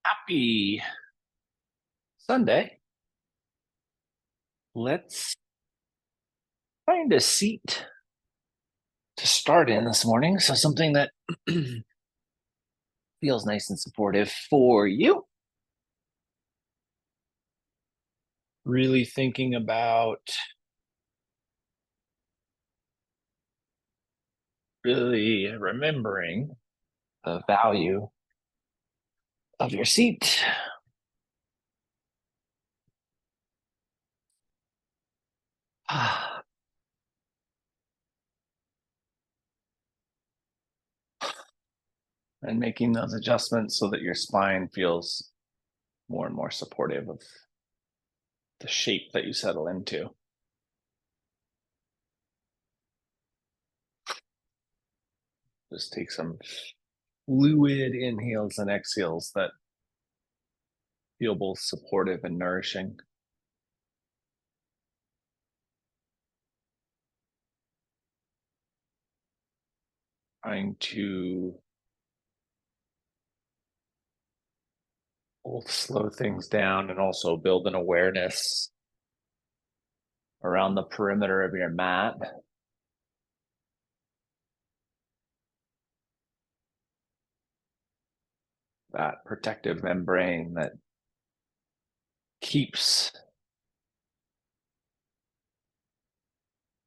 Happy Sunday. Let's find a seat to start in this morning. So, something that feels nice and supportive for you. Really thinking about really remembering the value of your seat. And making those adjustments so that your spine feels more and more supportive of the shape that you settle into. Just take some fluid inhales and exhales that feel both supportive and nourishing. Trying to both slow things down and also build an awareness around the perimeter of your mat. That protective membrane that keeps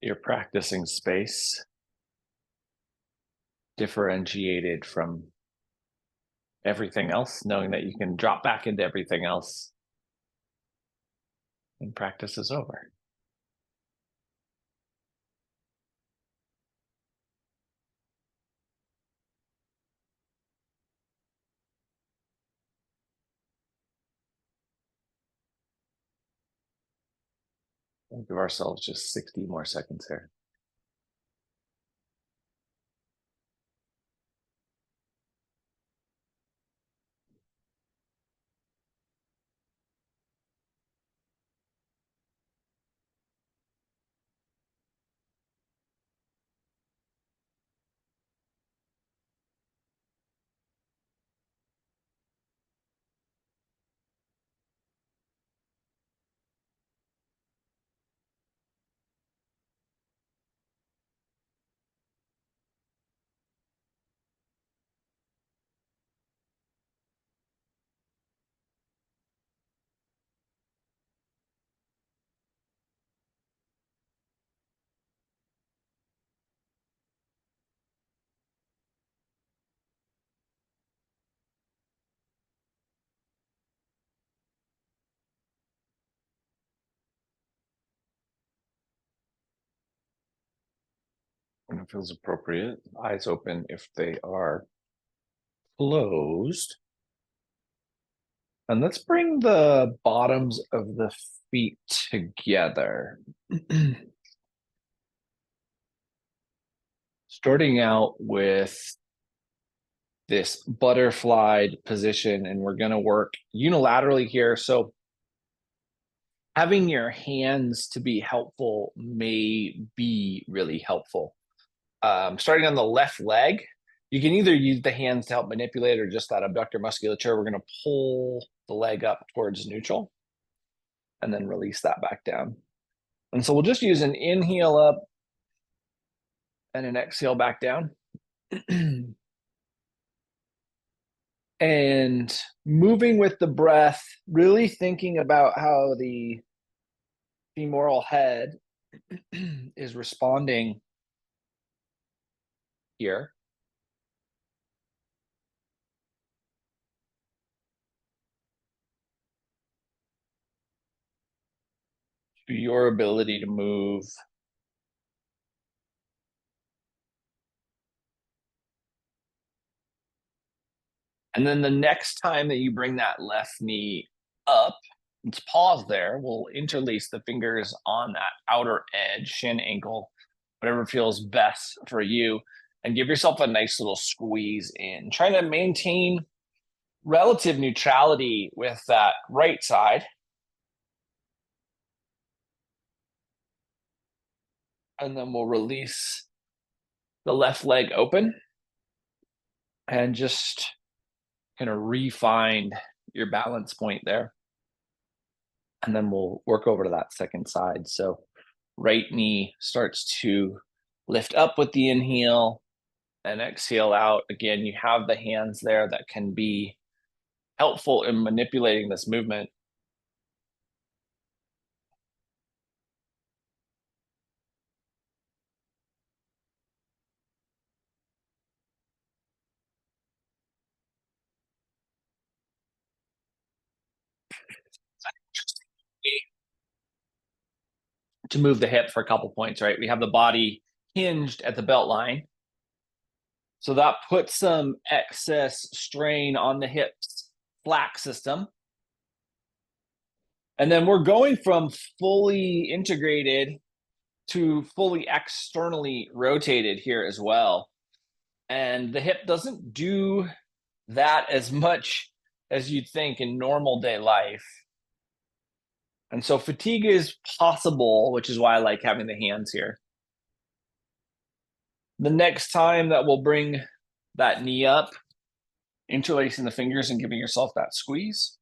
your practicing space differentiated from everything else, knowing that you can drop back into everything else when practice is over. We'll give ourselves just 60 more seconds here. When it feels appropriate, eyes open if they are closed. And let's bring the bottoms of the feet together. Starting out with this butterfly position, and we're going to work unilaterally here. So having your hands to be helpful may be really helpful. Starting on the left leg, you can either use the hands to help manipulate or just that abductor musculature. We're going to pull the leg up towards neutral and then release that back down. And so we'll just use an inhale up and an exhale back down. And moving with the breath, really thinking about how the femoral head is responding here. To your ability to move. And then the next time that you bring that left knee up, let's pause there. We'll interlace the fingers on that outer edge, shin, ankle, whatever feels best for you, and give yourself a nice little squeeze in. Trying to maintain relative neutrality with that right side. And then we'll release the left leg open and just kind of re-find your balance point there. And then we'll work over to that second side. So right knee starts to lift up with the inhale and exhale out. Again, you have the hands there that can be helpful in manipulating this movement. To move the hip for a couple points, right? We have the body hinged at the belt line. So that puts some excess strain on the hips flex system. And then we're going from fully integrated to fully externally rotated here as well. And the hip doesn't do that as much as you'd think in normal day life. And so fatigue is possible, which is why I like having the hands here. The next time that we'll bring that knee up, interlacing the fingers and giving yourself that squeeze.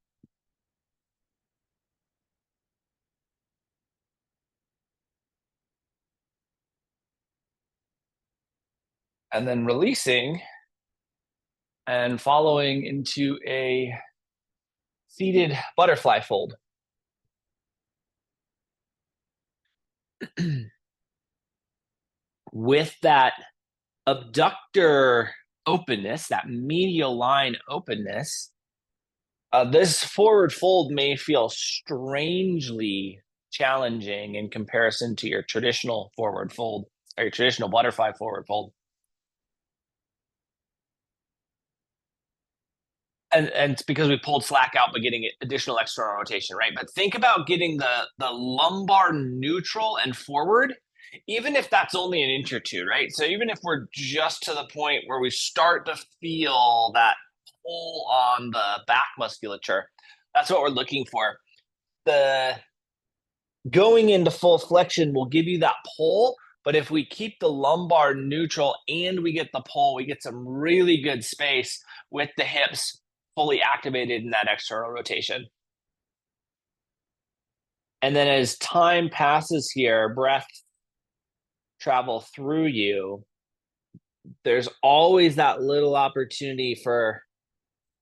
And then releasing and following into a seated butterfly fold. With that abductor openness, that medial line openness, this forward fold may feel strangely challenging in comparison to your traditional forward fold or your traditional butterfly forward fold. And it's because we pulled slack out by getting additional external rotation, right? But think about getting the lumbar neutral and forward, even if that's only an inch or two, right? So even if we're just to the point where we start to feel that pull on the back musculature, that's what we're looking for. The going into full flexion will give you that pull, but if we keep the lumbar neutral and we get the pull, we get some really good space with the hips fully activated in that external rotation. And then as time passes here, breath travel through you, there's always that little opportunity for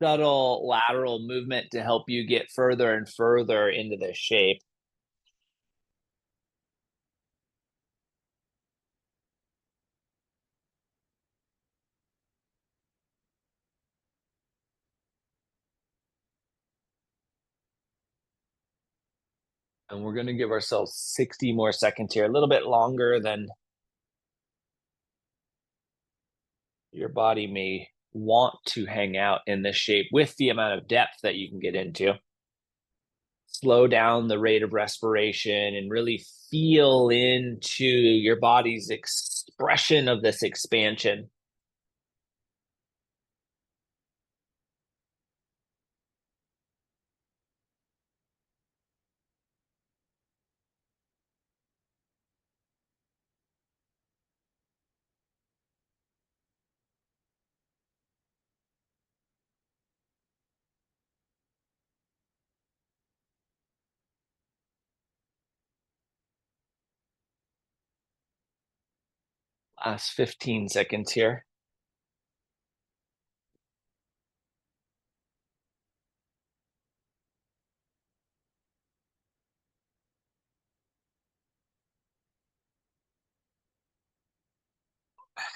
subtle lateral movement to help you get further and further into this shape. And we're going to give ourselves 60 more seconds here, a little bit longer than your body may want to hang out in this shape with the amount of depth that you can get into. Slow down the rate of respiration and really feel into your body's expression of this expansion. Last 15 seconds here.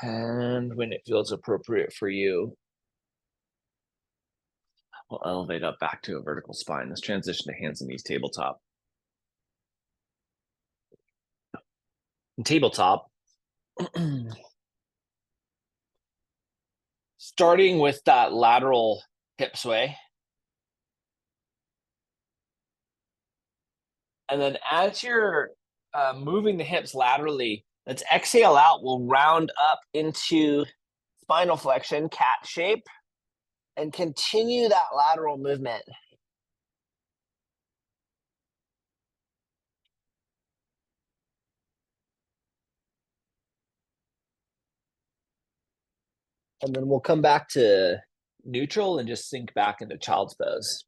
And when it feels appropriate for you, we'll elevate up back to a vertical spine. Let's transition to hands and knees tabletop. In tabletop, starting with that lateral hip sway. And then as you're moving the hips laterally, let's exhale out. We'll round up into spinal flexion, cat shape, and continue that lateral movement. And then we'll come back to neutral and just sink back into child's pose.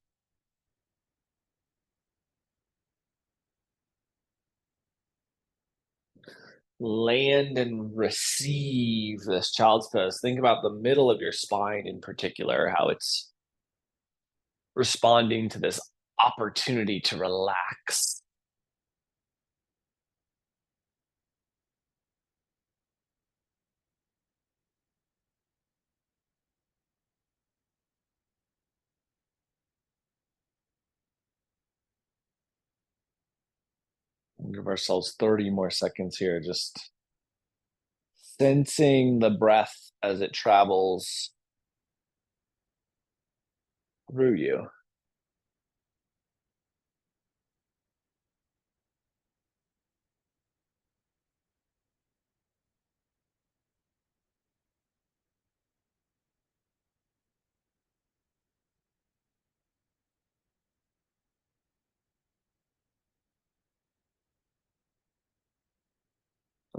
land and receive this child's pose. Think about the middle of your spine in particular, how it's responding to this opportunity to relax. We'll give ourselves 30 more seconds here, just sensing the breath as it travels through you.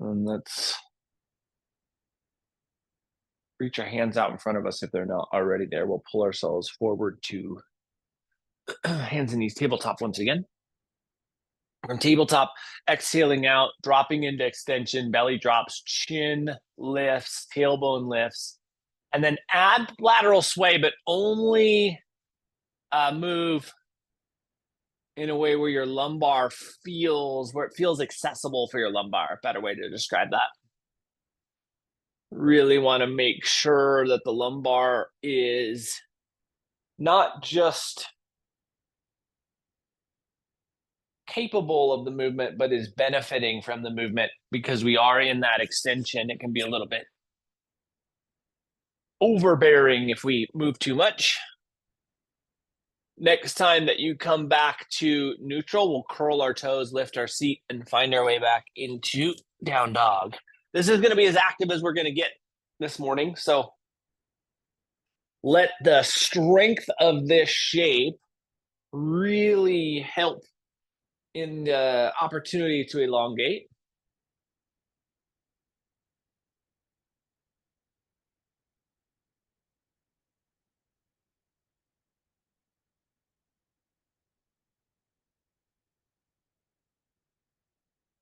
And let's reach our hands out in front of us if they're not already there. We'll pull ourselves forward to hands and knees tabletop once again. From tabletop, exhaling out, dropping into extension, belly drops, chin lifts, tailbone lifts, and then add lateral sway, but only move in a way where your lumbar feels, where it feels accessible for your lumbar. Better way to describe that. Really want to make sure that the lumbar is not just capable of the movement, but is benefiting from the movement, because we are in that extension. It can be a little bit overbearing if we move too much. Next time that you come back to neutral, we'll curl our toes, lift our seat, and find our way back into down dog. This is going to be as active as we're going to get this morning. So let the strength of this shape really help in the opportunity to elongate.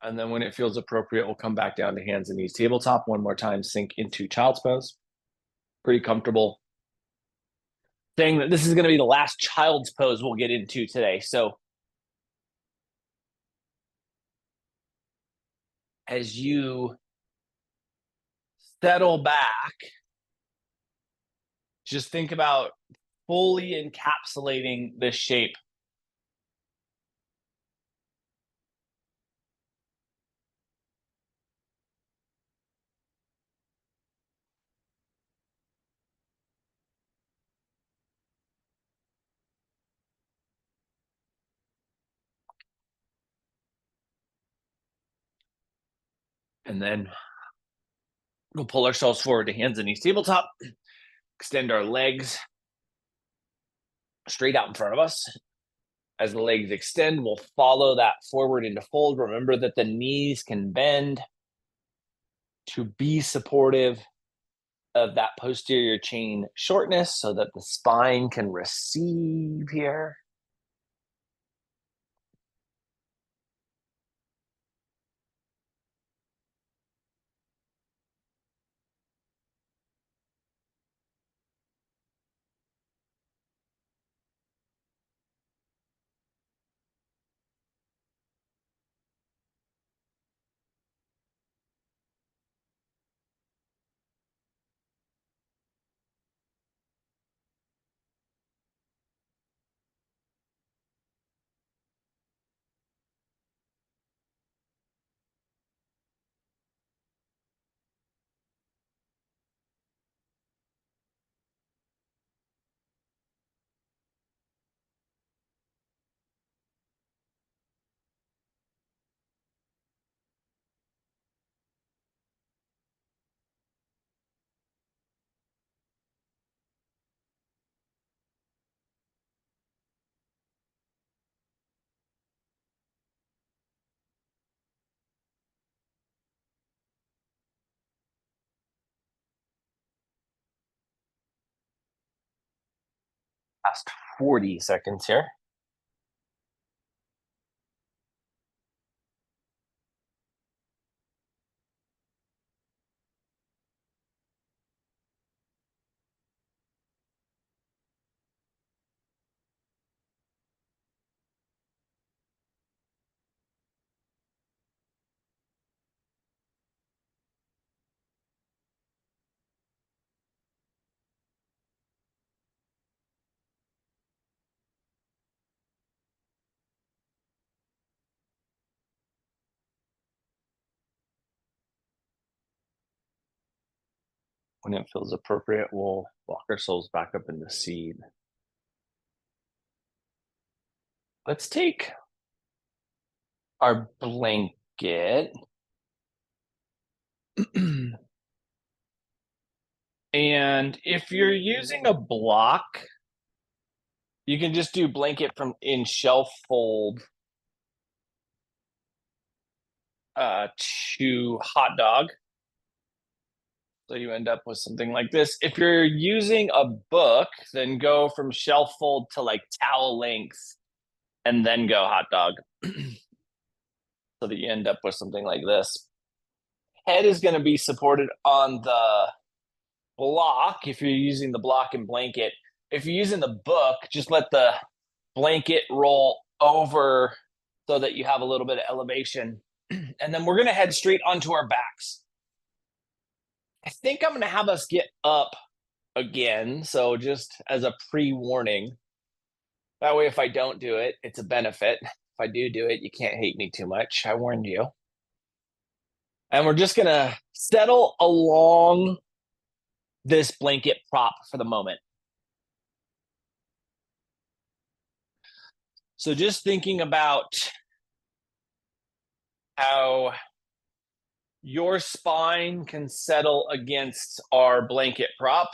And then when it feels appropriate, we'll come back down to hands and knees tabletop one more time, sink into child's pose. Pretty comfortable. Saying that this is going to be the last child's pose we'll get into today. So as you settle back, just think about fully encapsulating this shape. And then we'll pull ourselves forward to hands and knees tabletop, extend our legs straight out in front of us. As the legs extend, we'll follow that forward into fold. Remember that the knees can bend to be supportive of that posterior chain shortness so that the spine can receive here. Last 40 seconds here. When it feels appropriate, we'll walk ourselves back up into seat. Let's take our blanket and if you're using a block, you can just do blanket from in shelf fold to hot dog. So you end up with something like this. If you're using a book, then go from shelf fold to like towel length and then go hot dog. So that you end up with something like this. Head is going to be supported on the block if you're using the block and blanket. If you're using the book, just let the blanket roll over so that you have a little bit of elevation. And then we're going to head straight onto our backs. I think I'm going to have us get up again. So just as a pre-warning, that way, if I don't do it, it's a benefit. If I do it, you can't hate me too much. I warned you. And we're just going to settle along this blanket prop for the moment. So just thinking about how your spine can settle against our blanket prop,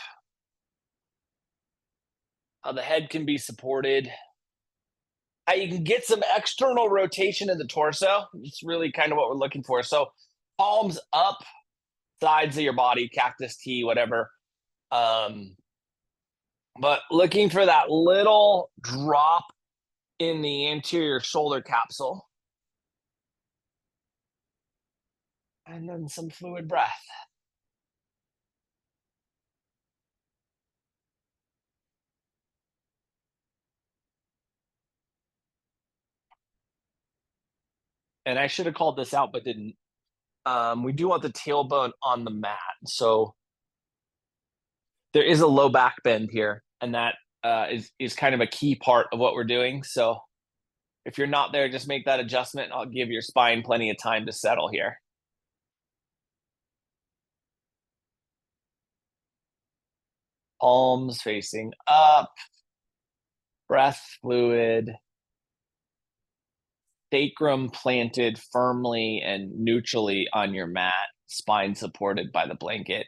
how the head can be supported, how you can get some external rotation in the torso. It's really kind of what we're looking for. So palms up, sides of your body, cactus T, whatever. But looking for that little drop in the anterior shoulder capsule. And then some fluid breath. And I should have called this out, but didn't. We do want the tailbone on the mat. So there is a low back bend here, and that is kind of a key part of what we're doing. So if you're not there, just make that adjustment. I'll give your spine plenty of time to settle here. Palms facing up, breath fluid, sacrum planted firmly and neutrally on your mat, spine supported by the blanket,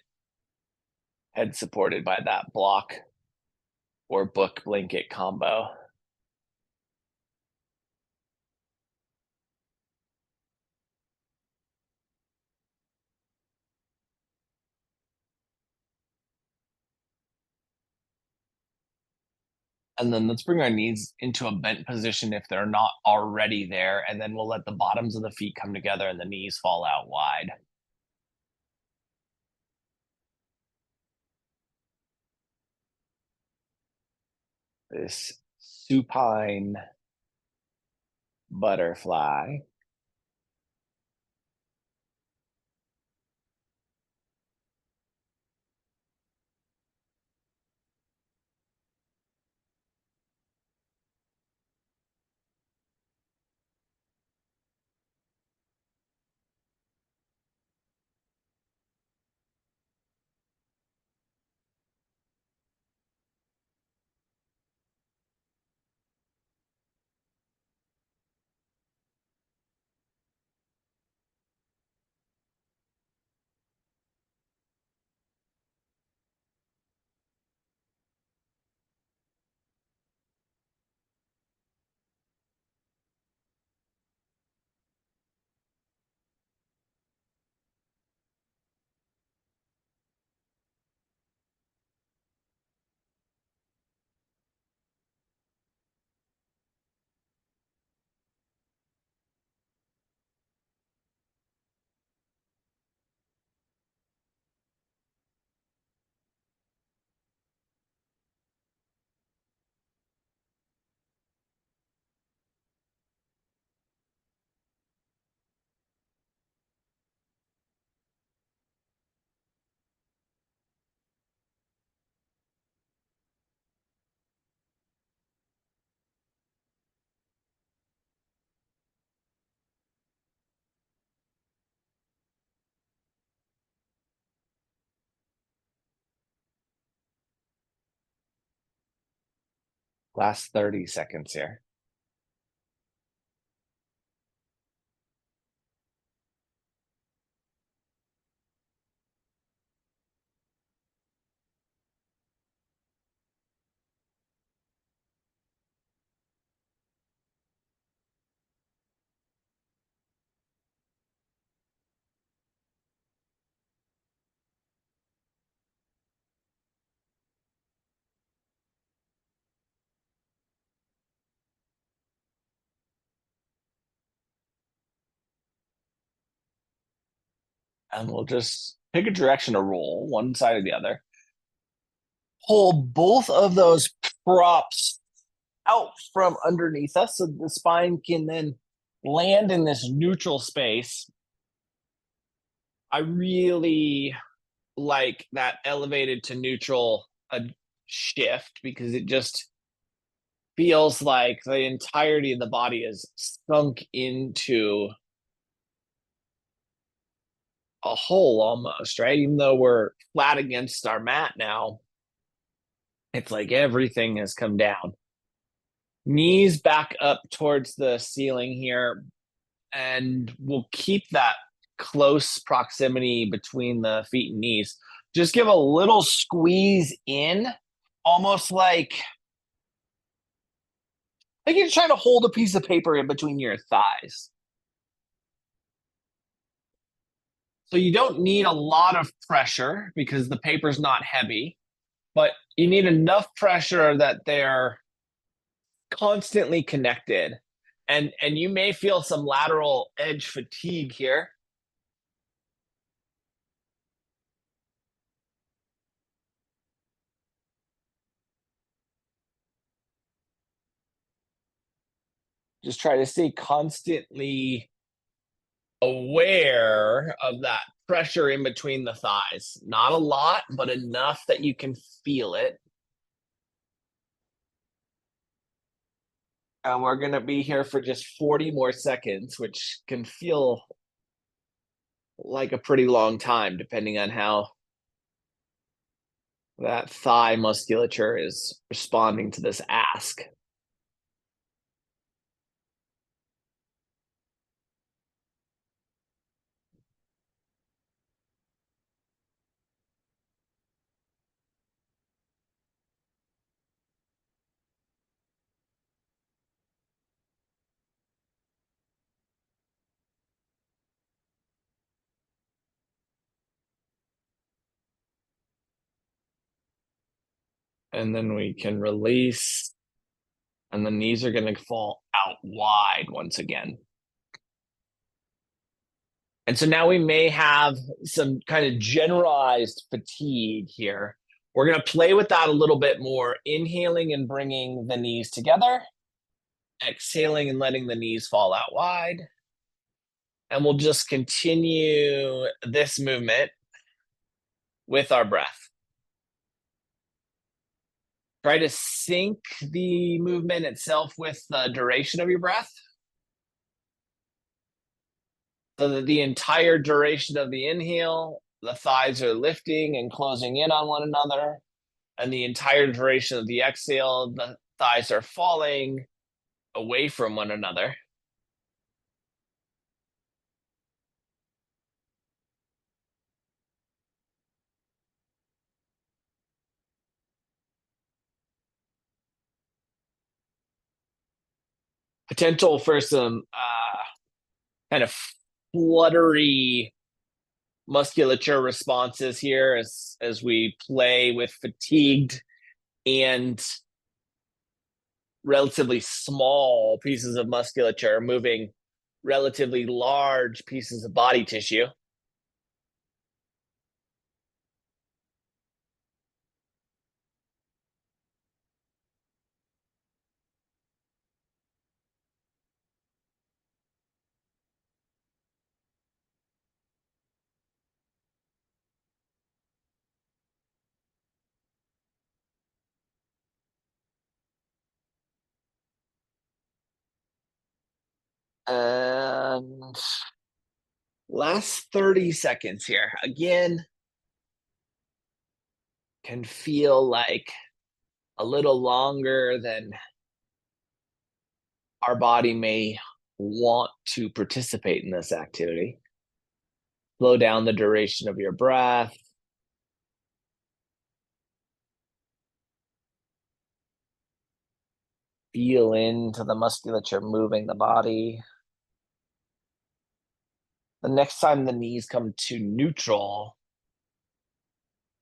head supported by that block or book blanket combo. And then let's bring our knees into a bent position if they're not already there. And then we'll let the bottoms of the feet come together and the knees fall out wide. This supine butterfly. Last 30 seconds here. And we'll just pick a direction to roll, one side or the other. Pull both of those props out from underneath us so the spine can then land in this neutral space. I really like that elevated to neutral shift because it just feels like the entirety of the body is sunk into a hole almost, right? Even though we're flat against our mat now, it's like everything has come down. Knees back up towards the ceiling here, and we'll keep that close proximity between the feet and knees. Just give a little squeeze in, almost like you're trying to hold a piece of paper in between your thighs. So you don't need a lot of pressure because the paper's not heavy, but you need enough pressure that they're constantly connected. And you may feel some lateral edge fatigue here. Just try to stay constantly aware of that pressure in between the thighs. Not a lot, but enough that you can feel it. And we're going to be here for just 40 more seconds, which can feel like a pretty long time, depending on how that thigh musculature is responding to this ask. And then we can release, and the knees are going to fall out wide once again. And so now we may have some kind of generalized fatigue here. We're going to play with that a little bit more, inhaling and bringing the knees together, exhaling and letting the knees fall out wide. And we'll just continue this movement with our breath. Try to sync the movement itself with the duration of your breath, so that the entire duration of the inhale, the thighs are lifting and closing in on one another, and the entire duration of the exhale, the thighs are falling away from one another. Potential for some kind of fluttery musculature responses here as we play with fatigued and relatively small pieces of musculature moving relatively large pieces of body tissue. And last 30 seconds here. Again, can feel like a little longer than our body may want to participate in this activity. Slow down the duration of your breath. Feel into the musculature moving the body. The next time the knees come to neutral,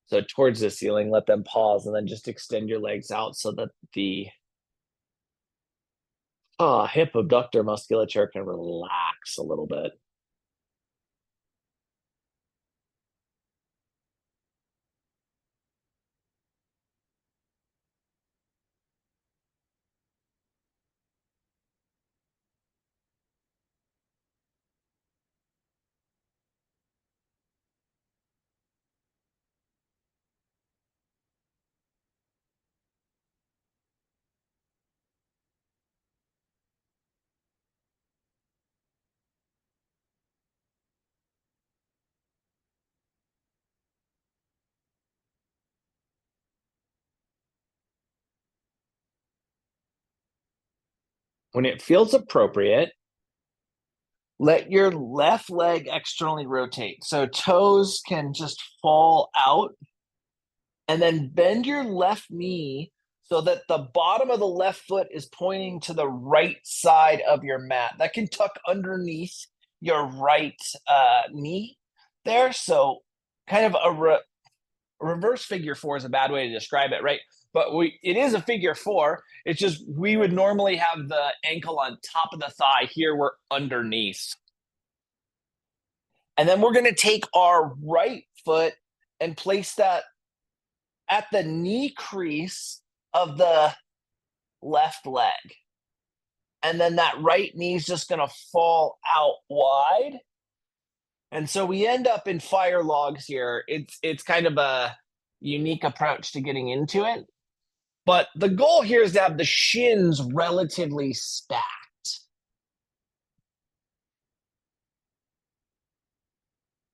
so towards the ceiling, let them pause and then just extend your legs out so that the hip abductor musculature can relax a little bit. When it feels appropriate, let your left leg externally rotate. So toes can just fall out, and then bend your left knee so that the bottom of the left foot is pointing to the right side of your mat. That can tuck underneath your right knee there. So kind of reverse figure four is a bad way to describe it, right? But it is a figure four. It's just we would normally have the ankle on top of the thigh. Here we're underneath. And then we're going to take our right foot and place that at the knee crease of the left leg. And then that right knee is just going to fall out wide. And so we end up in fire logs here. It's kind of a unique approach to getting into it. But the goal here is to have the shins relatively stacked.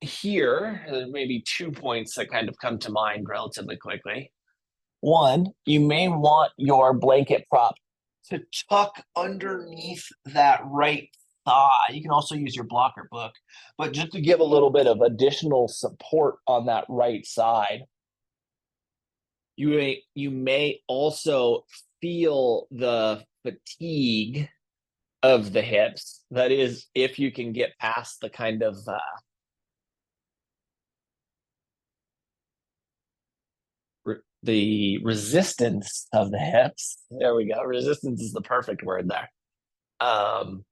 Here, there may be 2 points that kind of come to mind relatively quickly. One, you may want your blanket prop to tuck underneath that right thigh. You can also use your blocker book, but just to give a little bit of additional support on that right side. You may also feel the fatigue of the hips. That is, if you can get past the kind of the resistance of the hips. There we go. Resistance is the perfect word there. Um,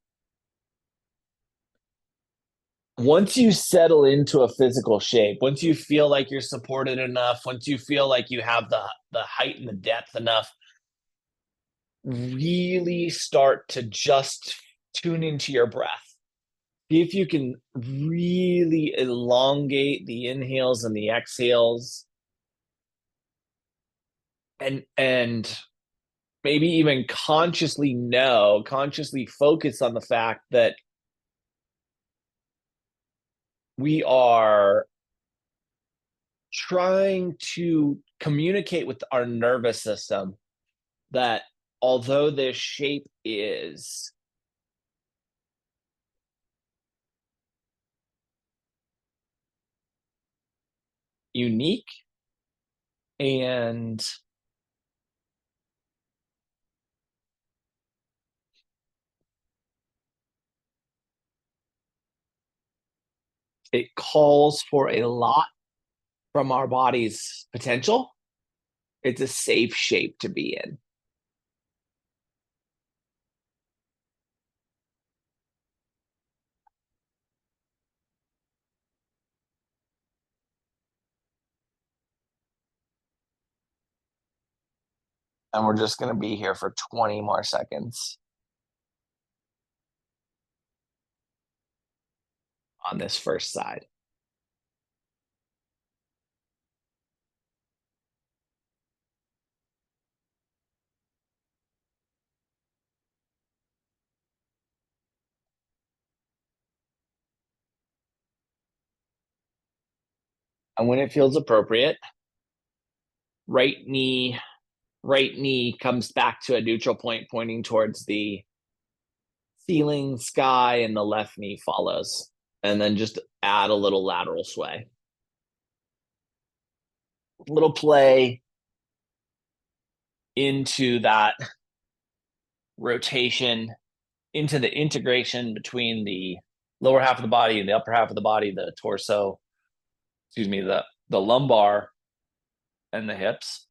once you settle into a physical shape, once you feel like you're supported enough, once you feel like you have the height and the depth enough, really start to just tune into your breath. See if you can really elongate the inhales and the exhales, and maybe even consciously focus on the fact that we are trying to communicate with our nervous system that although this shape is unique and it calls for a lot from our body's potential, it's a safe shape to be in. And we're just going to be here for 20 more seconds on this first side. And when it feels appropriate, right knee right knee comes back to a neutral point pointing towards the ceiling, sky, and the left knee follows. And then just add a little lateral sway. Little play into that rotation, into the integration between the lower half of the body and the upper half of the body, the torso, excuse me, the lumbar and the hips.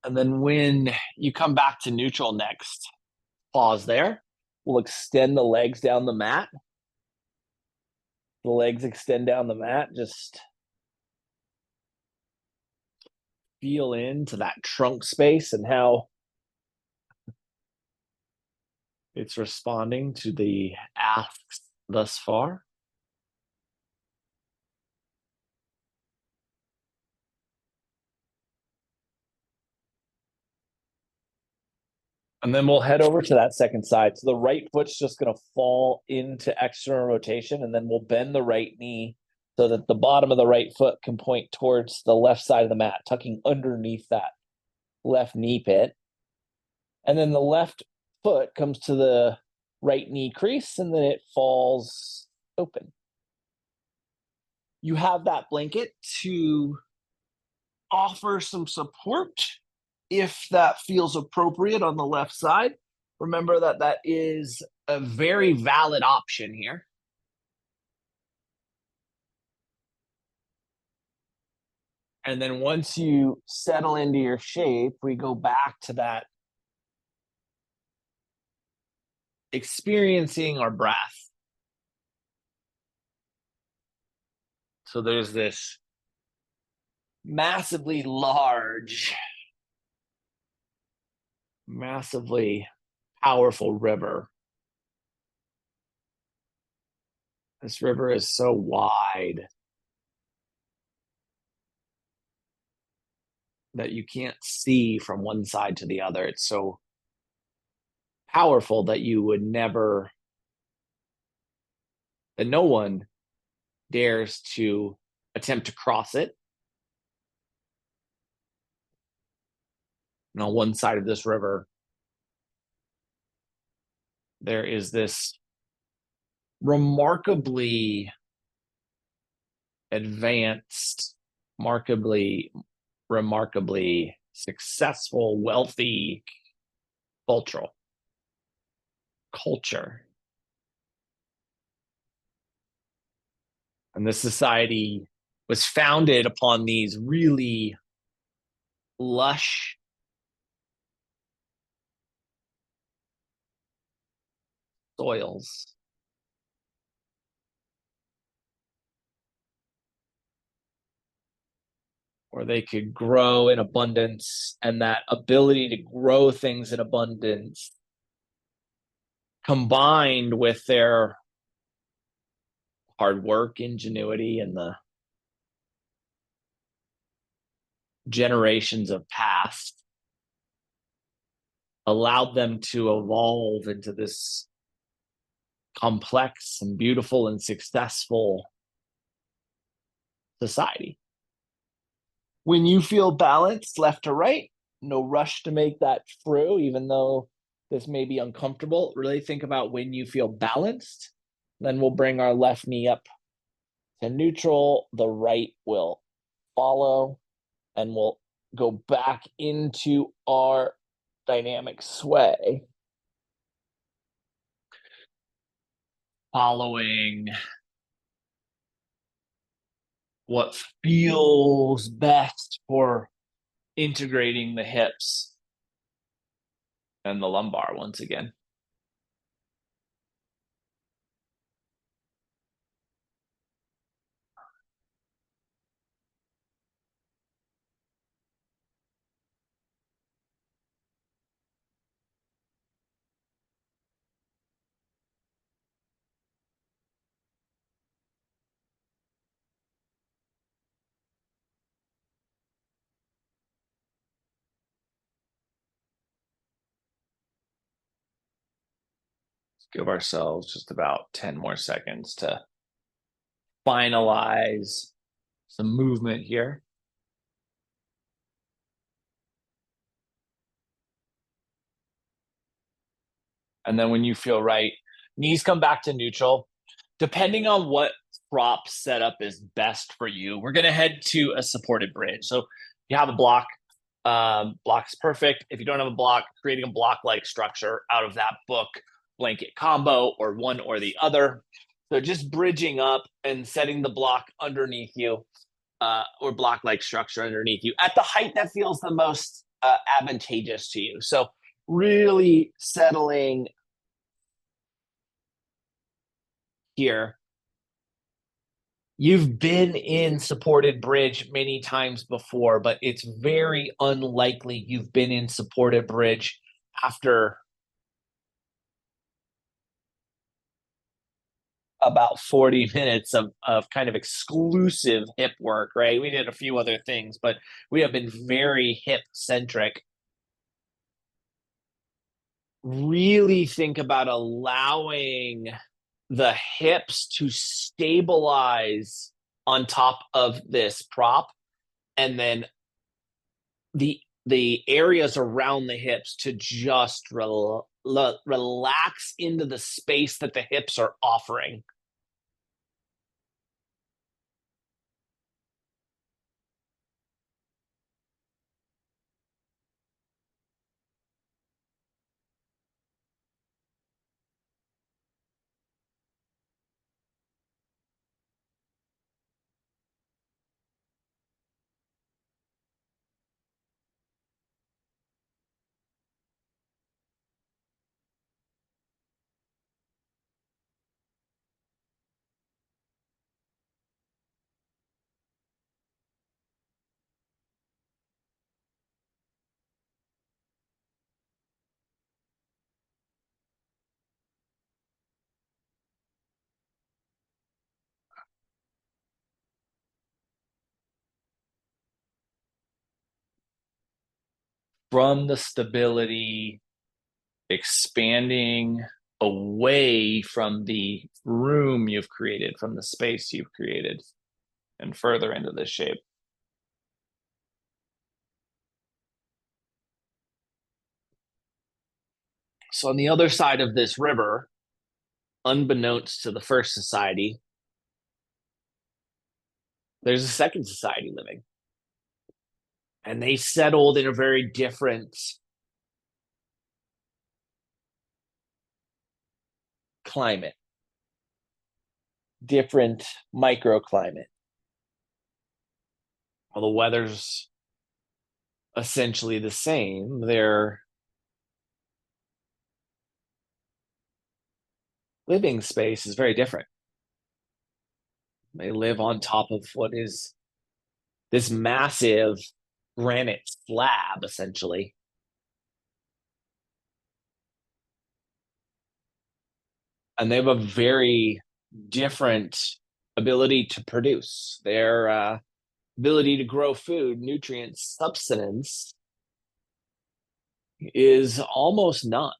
And then when you come back to neutral next, pause there. We'll extend the legs down the mat. The legs extend down the mat. Just feel into that trunk space and how it's responding to the asks thus far. And then we'll head over to that second side. So the right foot's just going to fall into external rotation, and then we'll bend the right knee so that the bottom of the right foot can point towards the left side of the mat, tucking underneath that left knee pit. And then the left foot comes to the right knee crease, and then it falls open. You have that blanket to offer some support if that feels appropriate on the left side. Remember that that is a very valid option here. And then once you settle into your shape, we go back to that experiencing our breath. So there's this massively large, massively powerful river. This river is so wide that you can't see from one side to the other. It's so powerful that you would never, that no one dares to attempt to cross it. And on one side of this river, there is this remarkably advanced, remarkably successful, wealthy culture. And this society was founded upon these really lush soils. Where they could grow in abundance, and that ability to grow things in abundance combined with their hard work, ingenuity, and the generations of past allowed them to evolve into this complex and beautiful and successful society. When you feel balanced left to right, no rush to make that true, even though this may be uncomfortable. Really think about when you feel balanced. Then we'll bring our left knee up to neutral. The right will follow, and we'll go back into our dynamic sway. Following what feels best for integrating the hips and the lumbar once again. Give ourselves just about 10 more seconds to finalize some movement here. And then when you feel right, knees come back to neutral. Depending on what prop setup is best for you, we're going to head to a supported bridge. So you have a block. Block is perfect. If you don't have a block, creating a block-like structure out of that book blanket combo or one or the other. So just bridging up and setting the block underneath you, or block-like structure underneath you at the height that feels the most advantageous to you. So really settling here. You've been in supported bridge many times before, but it's very unlikely you've been in supported bridge after about 40 minutes of kind of exclusive hip work, right? We did a few other things, but we have been very hip centric. Really think about allowing the hips to stabilize on top of this prop, and then the areas around the hips to just relax into the space that the hips are offering. From the stability, expanding away from the room you've created, from the space you've created, and further into this shape. So on the other side of this river, unbeknownst to the first society, there's a second society living. And they settled in a very different climate, different microclimate. Well, the weather's essentially the same. Their living space is very different. They live on top of what is this massive granite slab, essentially. And they have a very different ability to produce. Their ability to grow food, nutrients, substance is almost none.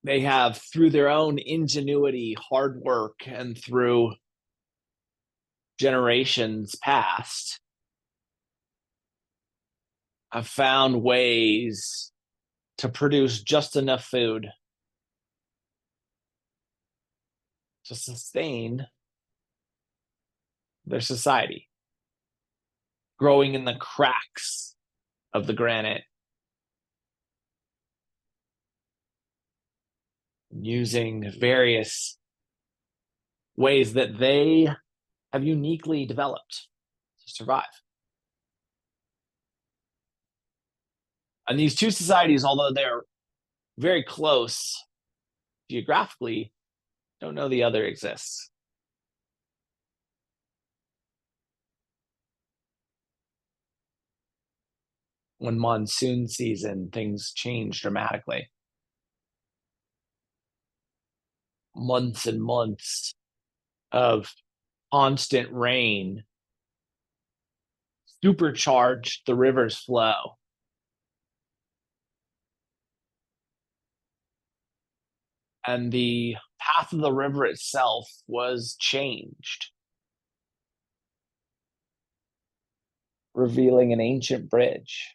They have, through their own ingenuity, hard work, and through generations past, have found ways to produce just enough food to sustain their society, growing in the cracks of the granite, using various ways that they have uniquely developed to survive. And these two societies, although they're very close geographically, don't know the other exists. When monsoon season, things change dramatically. Months and months of constant rain supercharged the river's flow. and the path of the river itself was changed, revealing an ancient bridge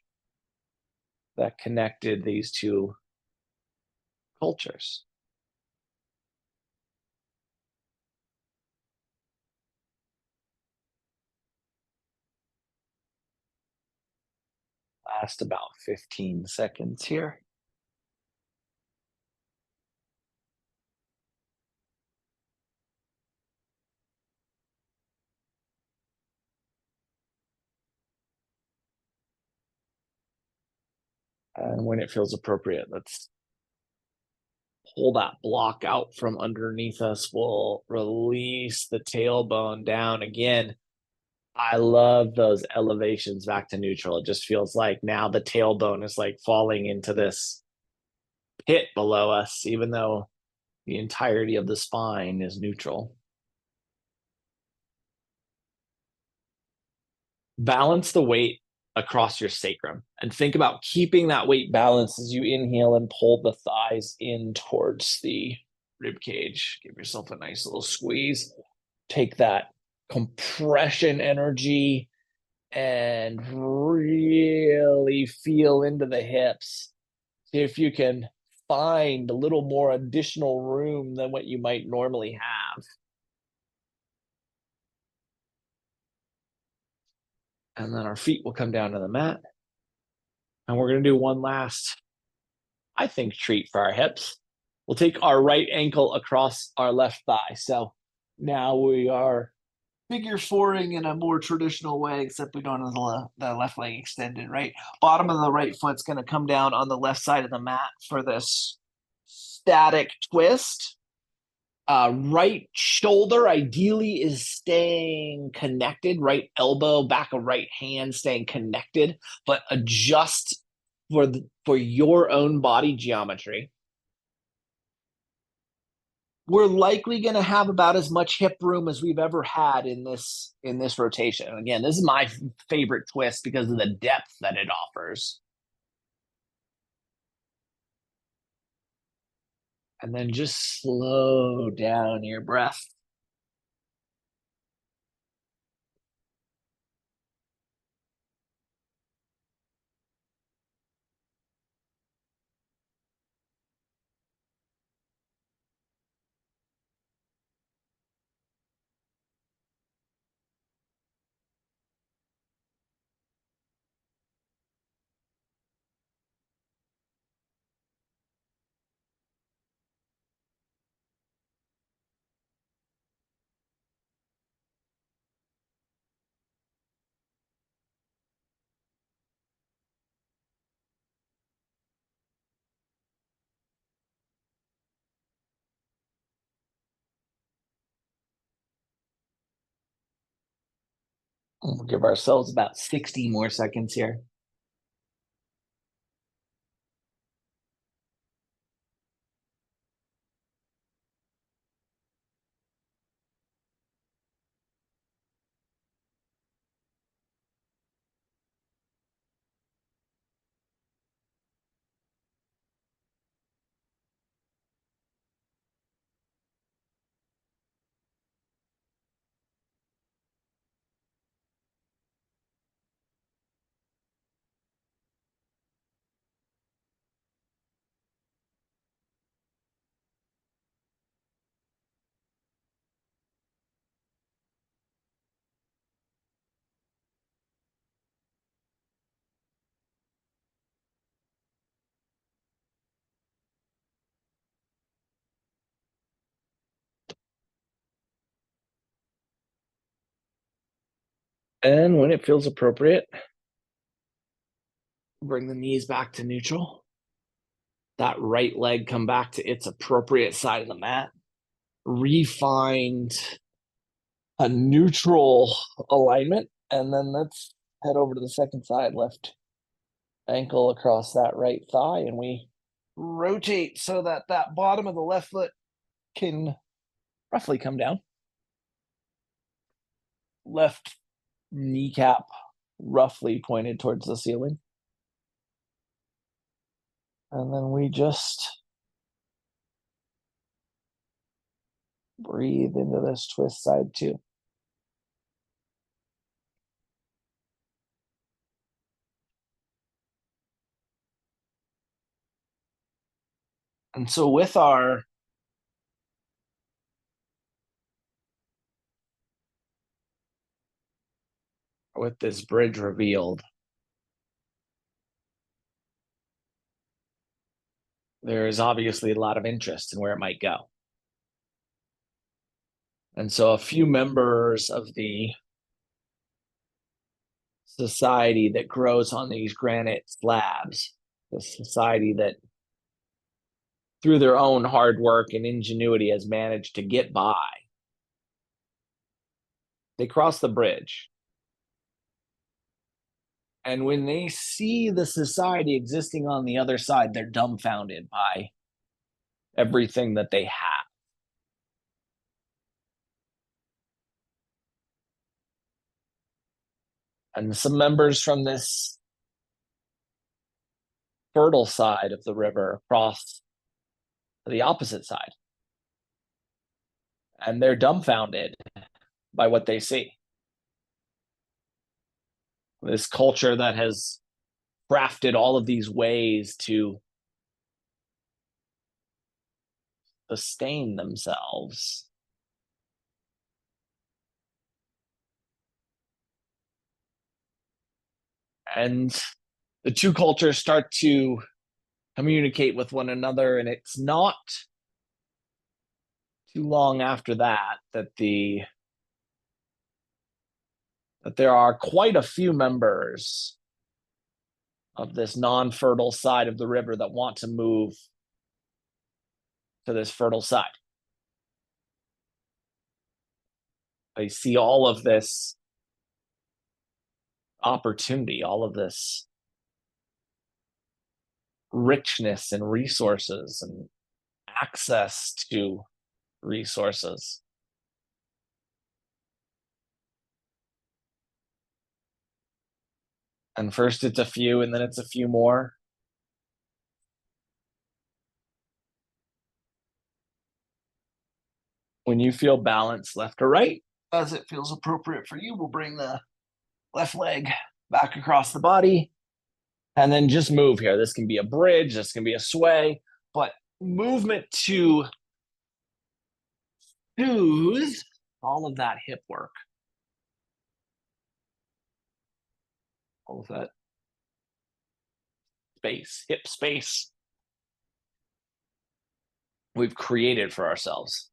that connected these two cultures. Last about 15 seconds here. And when it feels appropriate, let's pull that block out from underneath us. We'll release the tailbone down again. I love those elevations back to neutral. It just feels like now the tailbone is like falling into this pit below us, even though the entirety of the spine is neutral. Balance the weight across your sacrum and think about keeping that weight balanced as you inhale and pull the thighs in towards the rib cage. Give yourself a nice little squeeze. Take that compression energy and really feel into the hips. See if you can find a little more additional room than what you might normally have. And then our feet will come down to the mat. And we're going to do one last, I think, treat for our hips. We'll take our right ankle across our left thigh. So now we are figure fouring in a more traditional way, except we don't have the left leg extended, right? Bottom of the right foot's going to come down on the left side of the mat for this static twist. Right shoulder ideally is staying connected, right elbow, back of right hand staying connected, but adjust for your own body geometry. We're likely going to have about as much hip room as we've ever had in this rotation. And again, this is my favorite twist because of the depth that it offers. And then just slow down your breath. We'll give ourselves about 60 more seconds here. And when it feels appropriate, bring the knees back to neutral. That right leg come back to its appropriate side of the mat. Refind a neutral alignment. And then let's head over to the second side, left ankle across that right thigh. And we rotate so that that bottom of the left foot can roughly come down. Left kneecap roughly pointed towards the ceiling. And then we just Breathe into this twist side too. And so with this bridge revealed, there is obviously a lot of interest in where it might go. And so a few members of the society that grows on these granite slabs, the society that through their own hard work and ingenuity has managed to get by, they cross the bridge. And when they see the society existing on the other side, they're dumbfounded by everything that they have. And some members from this fertile side of the river cross to the opposite side. And they're dumbfounded by what they see. This culture that has crafted all of these ways to sustain themselves. And the two cultures start to communicate with one another, and it's not too long after that that there are quite a few members of this non-fertile side of the river that want to move to this fertile side. They see all of this opportunity, all of this richness and resources and access to resources. And first it's a few, and then it's a few more. When you feel balanced left or right, as it feels appropriate for you, we'll bring the left leg back across the body and then just move here. This can be a bridge, this can be a sway, but movement to soothe all of that hip work, all of that space, hip space we've created for ourselves.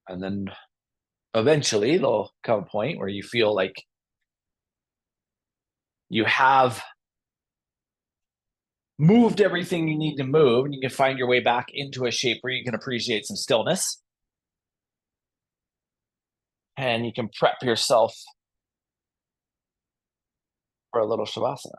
And then eventually there'll come a point where you feel like you have moved everything you need to move, and you can find your way back into a shape where you can appreciate some stillness. And you can prep yourself for a little shavasana.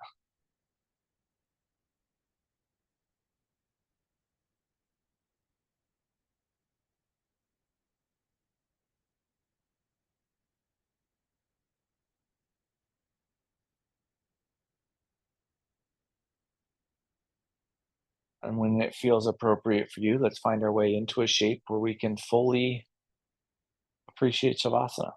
And when it feels appropriate for you, let's find our way into a shape where we can fully appreciate shavasana.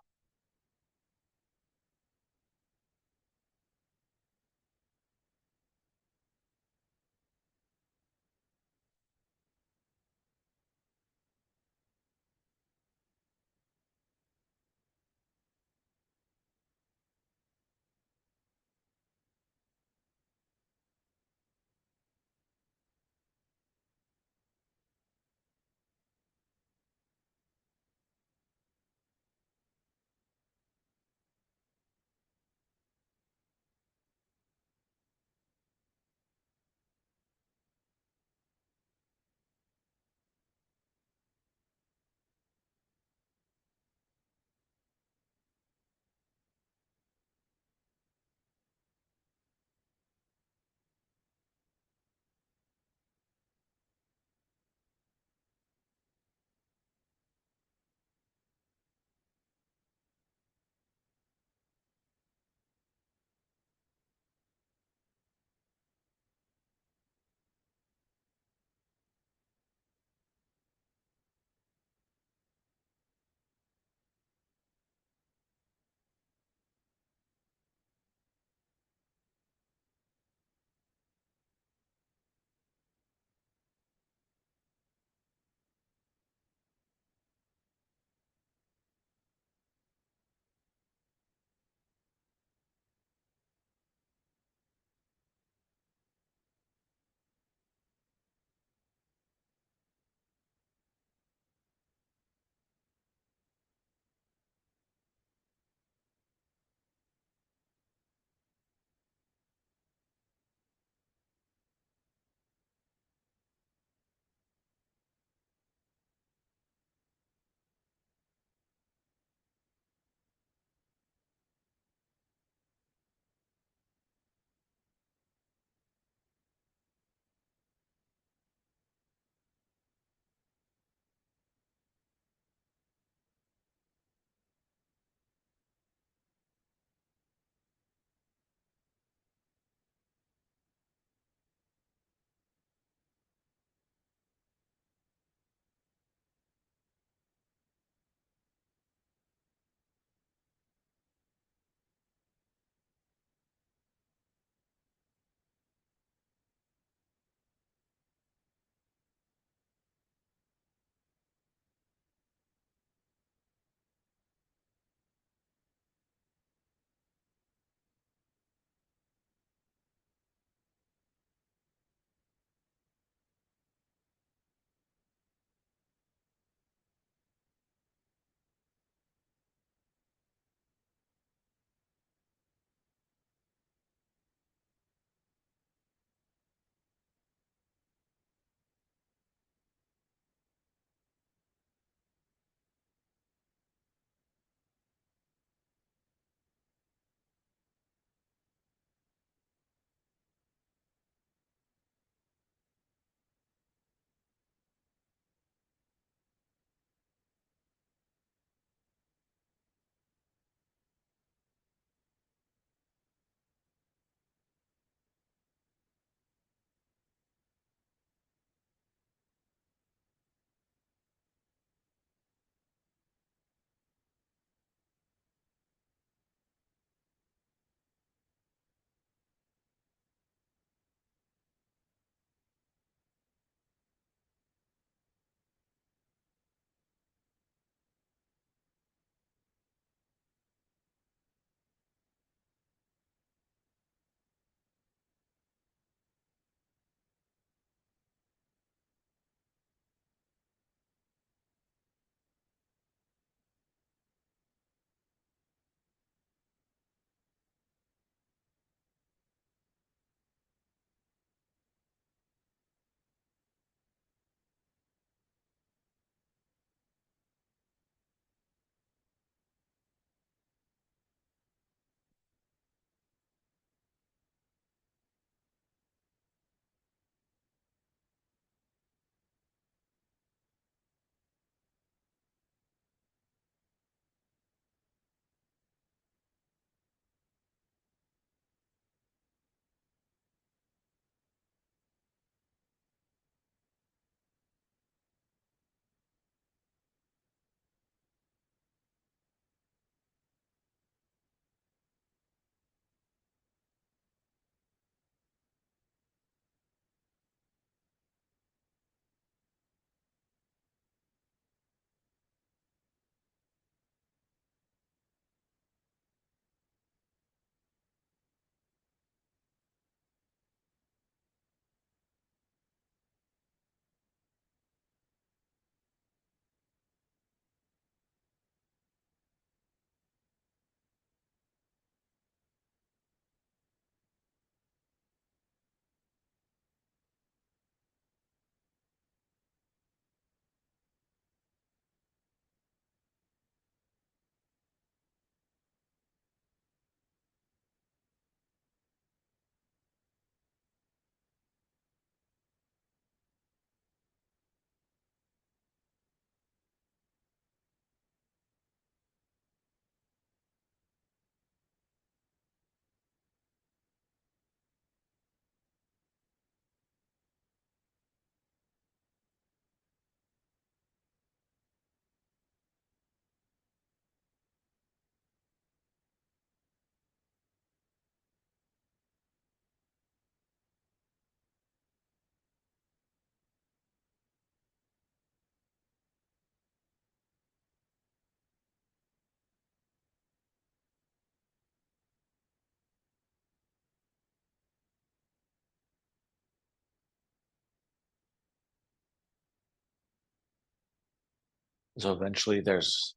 So eventually there's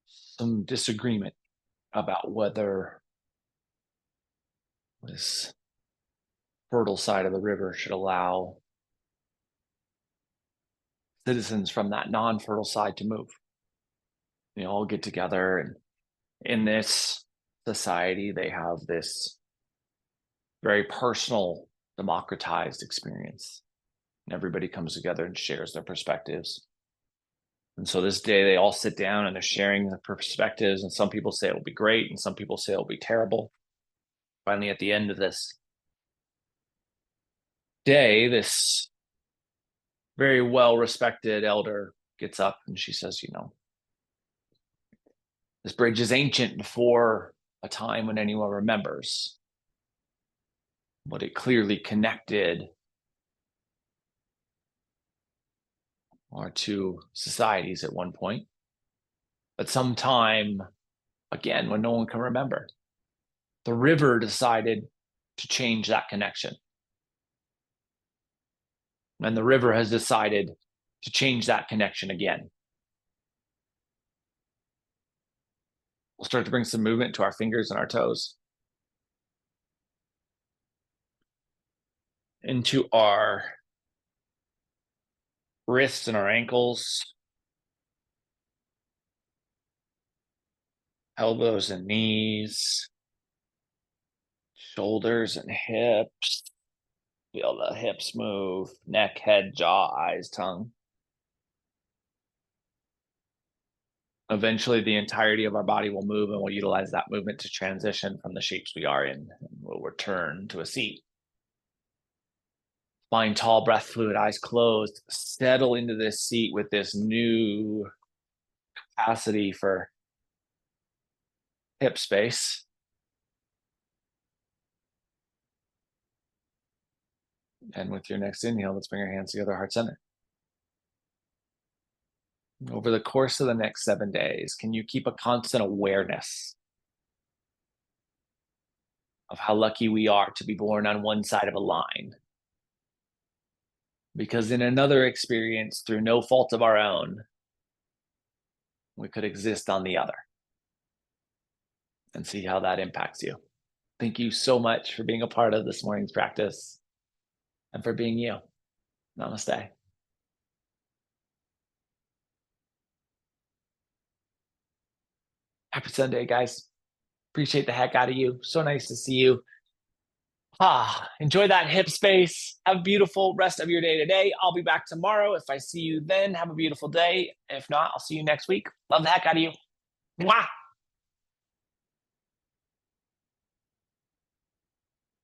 some disagreement about whether this fertile side of the river should allow citizens from that non-fertile side to move. They all get together, and in this society, they have this very personal, democratized experience. And everybody comes together and shares their perspectives. And so this day, they all sit down and they're sharing their perspectives. And some people say it will be great, and some people say it will be terrible. Finally, at the end of this day, this very well respected elder gets up and she says, this bridge is ancient before a time when anyone remembers, but it clearly connected our two societies at one point. But sometime, again, when no one can remember, the river decided to change that connection. And the river has decided to change that connection again. We'll start to bring some movement to our fingers and our toes, into our wrists and our ankles, elbows and knees, shoulders and hips. Feel the hips move, neck, head, jaw, eyes, tongue. Eventually, the entirety of our body will move, and we'll utilize that movement to transition from the shapes we are in. And we'll return to a seat. Spine tall, breath fluid, eyes closed. Settle into this seat with this new capacity for hip space. And with your next inhale, let's bring our hands together, heart center. Over the course of the next 7 days, can you keep a constant awareness of how lucky we are to be born on one side of a line? Because in another experience, through no fault of our own, we could exist on the other. And see how that impacts you. Thank you so much for being a part of this morning's practice and for being you. Namaste. Happy Sunday, guys. Appreciate the heck out of you. So nice to see you. Enjoy that hip space. Have a beautiful rest of your day today. I'll be back tomorrow. If I see you then, have a beautiful day. If not, I'll see you next week. Love the heck out of you. Mwah!